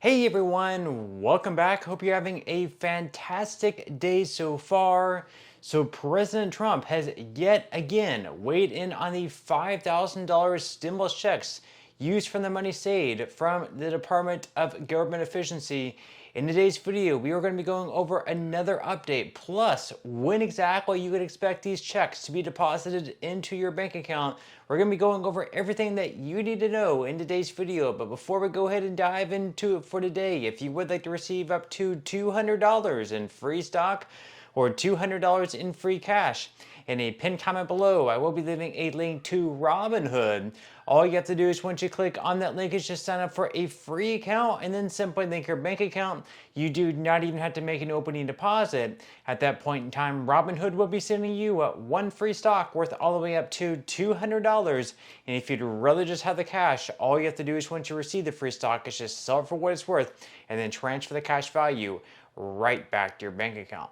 Hey everyone, welcome back. Hope you're having a fantastic day so far. So President Trump has yet again weighed in on the $5,000 stimulus checks used from the money saved from the Department of Government Efficiency. In today's video, we are going to be going over another update, plus when exactly you could expect these checks to be deposited into your bank account. We're going to be going over everything that you need to know in today's video. But before we go ahead and dive into it for today, if you would like to receive up to $200 in free stock or $200 in free cash, in a pinned comment below, I will be leaving a link to Robinhood. All you have to do is once you click on that link is just sign up for a free account and then simply link your bank account. You do not even have to make an opening deposit. At that point in time, Robinhood will be sending you one free stock worth all the way up to $200. And if you'd rather just have the cash, all you have to do is once you receive the free stock is just sell it for what it's worth and then transfer the cash value right back to your bank account.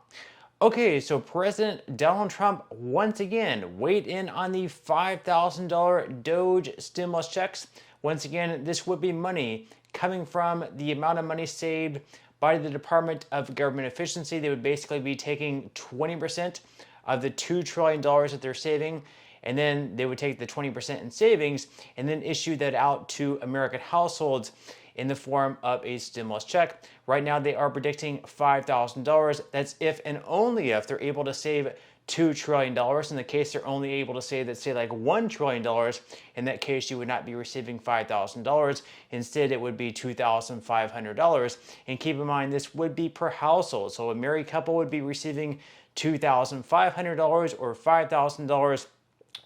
Okay, so President Donald Trump once again weighed in on the $5,000 DOGE stimulus checks. Once again, this would be money coming from the amount of money saved by the Department of Government Efficiency. They would basically be taking 20% of the $2 trillion that they're saving, and then they would take the 20% in savings and then issue that out to American households in the form of a stimulus check. Right now, they are predicting $5,000. That's if and only if they're able to save $2 trillion. In the case they're only able to save, let's say, like $1 trillion, in that case, you would not be receiving $5,000. Instead, it would be $2,500. And keep in mind, this would be per household. So a married couple would be receiving $2,500 or $5,000.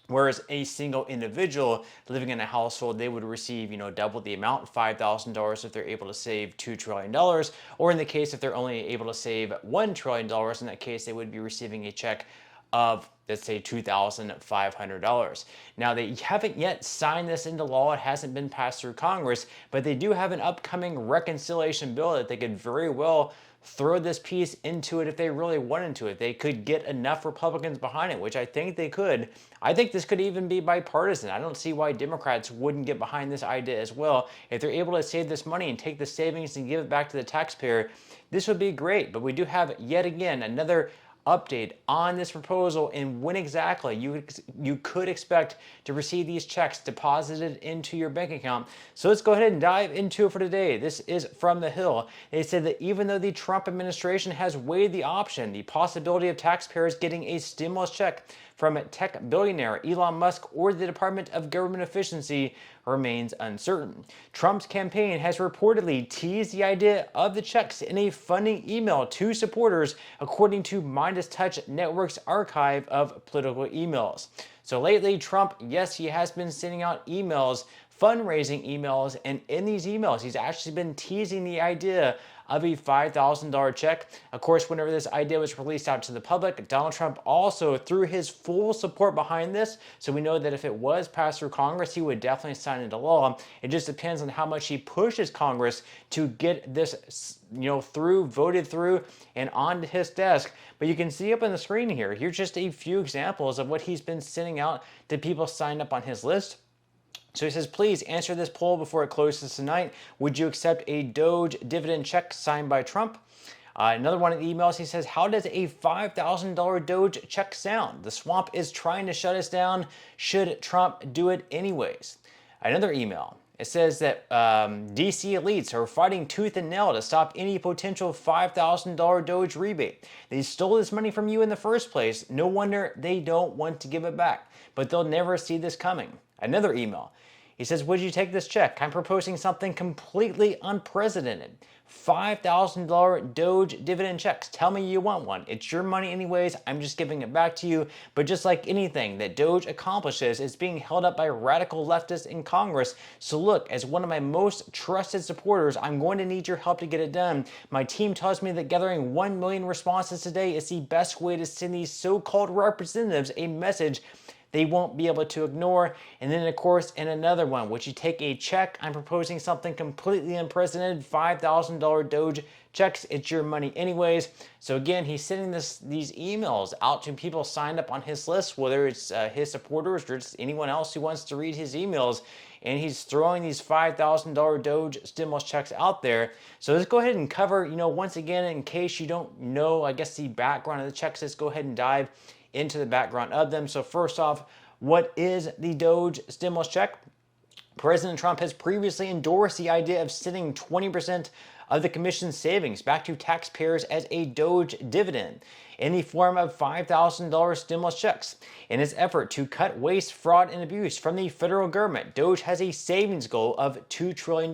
Whereas a single individual living in a household, they would receive, double the amount, $5,000 if they're able to save $2 trillion. Or in the case if they're only able to save $1 trillion, in that case, they would be receiving a check of, let's say, $2,500. Now, they haven't yet signed this into law. It hasn't been passed through Congress, but they do have an upcoming reconciliation bill that they could very well throw this piece into it if they really wanted to. If they could get enough Republicans behind it, which I think they could. I think this could even be bipartisan. I don't see why Democrats wouldn't get behind this idea as well. If they're able to save this money and take the savings and give it back to the taxpayer, this would be great. But we do have yet again another update on this proposal and when exactly you could expect to receive these checks deposited into your bank account. So let's go ahead and dive into it for today. This is from The Hill. They said that even though the Trump administration has weighed the option, the possibility of taxpayers getting a stimulus check from tech billionaire Elon Musk or the Department of Government Efficiency remains uncertain. Trump's campaign has reportedly teased the idea of the checks in a funding email to supporters, according to Midas Touch Network's archive of political emails. So lately, Trump, yes, he has been sending out emails, fundraising emails, and in these emails, he's actually been teasing the idea of a $5,000 check. Of course, whenever this idea was released out to the public, Donald Trump also threw his full support behind this. So we know that if it was passed through Congress, he would definitely sign into law. It just depends on how much he pushes Congress to get this, voted through and onto his desk. But you can see up on the screen here, here's just a few examples of what he's been sending out to people signed up on his list. So he says, please answer this poll before it closes tonight. Would you accept a DOGE dividend check signed by Trump? Another one of the emails, he says, how does a $5,000 DOGE check sound? The swamp is trying to shut us down. Should Trump do it anyways? Another email. It says that DC elites are fighting tooth and nail to stop any potential $5,000 DOGE rebate. They stole this money from you in the first place. No wonder they don't want to give it back. But they'll never see this coming. Another email. He says, would you take this check? I'm proposing something completely unprecedented. $5,000 DOGE dividend checks. Tell me you want one. It's your money anyways. I'm just giving it back to you. But just like anything that DOGE accomplishes, it's being held up by radical leftists in Congress. So look, as one of my most trusted supporters, I'm going to need your help to get it done. My team tells me that gathering 1 million responses today is the best way to send these so-called representatives a message they won't be able to ignore. And then, of course, in another one, which you take a check, I'm proposing something completely unprecedented, $5,000 DOGE checks. It's your money anyways. So again, he's sending these emails out to people signed up on his list, whether it's his supporters or just anyone else who wants to read his emails. And he's throwing these $5,000 DOGE stimulus checks out there. So let's go ahead and cover, once again, in case you don't know, I guess, the background of the checks, let's go ahead and dive into the background of them. So first off, what is the DOGE stimulus check? President Trump has previously endorsed the idea of sending 20% of the commission's savings back to taxpayers as a DOGE dividend in the form of $5,000 stimulus checks. In its effort to cut waste, fraud, and abuse from the federal government, DOGE has a savings goal of $2 trillion.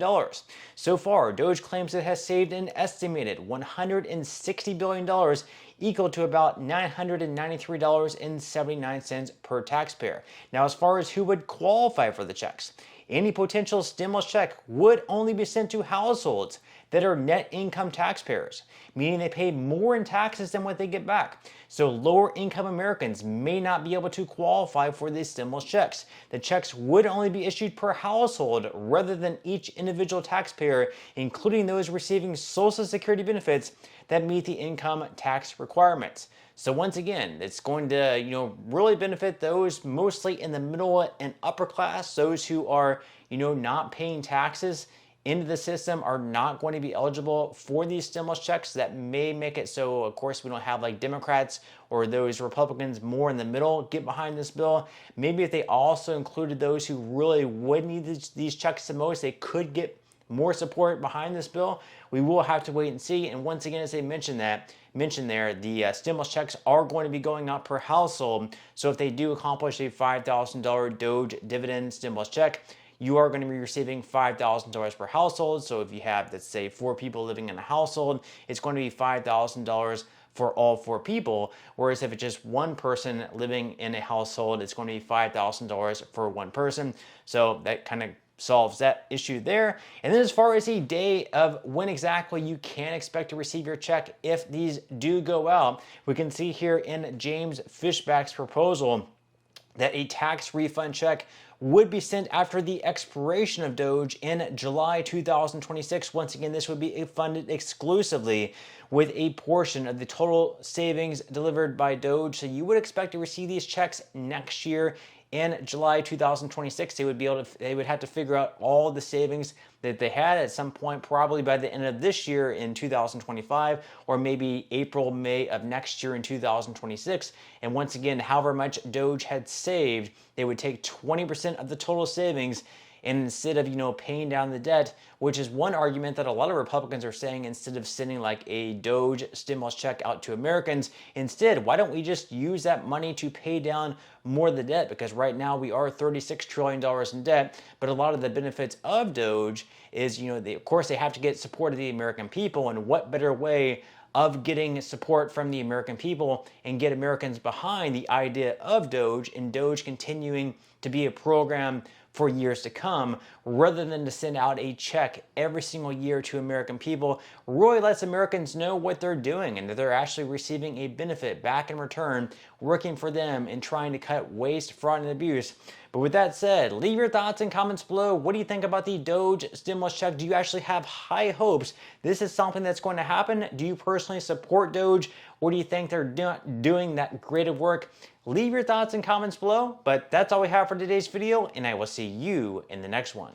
So far, DOGE claims it has saved an estimated $160 billion, equal to about $993.79 per taxpayer. Now, as far as who would qualify for the checks, any potential stimulus check would only be sent to households that are net income taxpayers, meaning they pay more in taxes than what they get back. So lower income Americans may not be able to qualify for these stimulus checks. The checks would only be issued per household rather than each individual taxpayer, including those receiving Social Security benefits that meet the income tax requirements. So once again, it's going to, really benefit those mostly in the middle and upper class. Those who are, not paying taxes into the system are not going to be eligible for these stimulus checks. That may make it so, of course, we don't have like Democrats or those Republicans more in the middle get behind this bill. Maybe if they also included those who really would need these checks the most, they could get more support behind this bill. We will have to wait and see. And once again, as they mentioned there, the stimulus checks are going to be going out per household. So if they do accomplish a $5,000 DOGE dividend stimulus check, you are going to be receiving $5,000 per household. So if you have, let's say, 4 people living in a household, it's going to be $5,000 for all 4 people. Whereas if it's just one person living in a household, it's going to be $5,000 for one person. So that kind of solves that issue there. And then as far as the day of when exactly you can expect to receive your check if these do go out, we can see here in James Fishback's proposal that a tax refund check would be sent after the expiration of DOGE in July 2026. Once again, this would be funded exclusively with a portion of the total savings delivered by DOGE. So you would expect to receive these checks next year in July 2026. They would have to figure out all the savings that they had at some point, probably by the end of this year in 2025, or maybe April, May of next year in 2026. And once again, however much DOGE had saved, they would take 20% of the total savings, and instead of, paying down the debt, which is one argument that a lot of Republicans are saying, instead of sending like a DOGE stimulus check out to Americans, instead, why don't we just use that money to pay down more of the debt? Because right now we are $36 trillion in debt, but a lot of the benefits of DOGE is, of course, they have to get support of the American people, and what better way of getting support from the American people and get Americans behind the idea of DOGE and DOGE continuing to be a program for years to come, rather than to send out a check every single year to American people, really lets Americans know what they're doing and that they're actually receiving a benefit back in return, working for them and trying to cut waste, fraud, and abuse. But with that said, leave your thoughts and comments below. What do you think about the DOGE stimulus check? Do you actually have high hopes this is something that's going to happen? Do you personally support DOGE, or do you think they're not doing that great of work? Leave your thoughts and comments below, but that's all we have for today's video, and I will see you in the next one.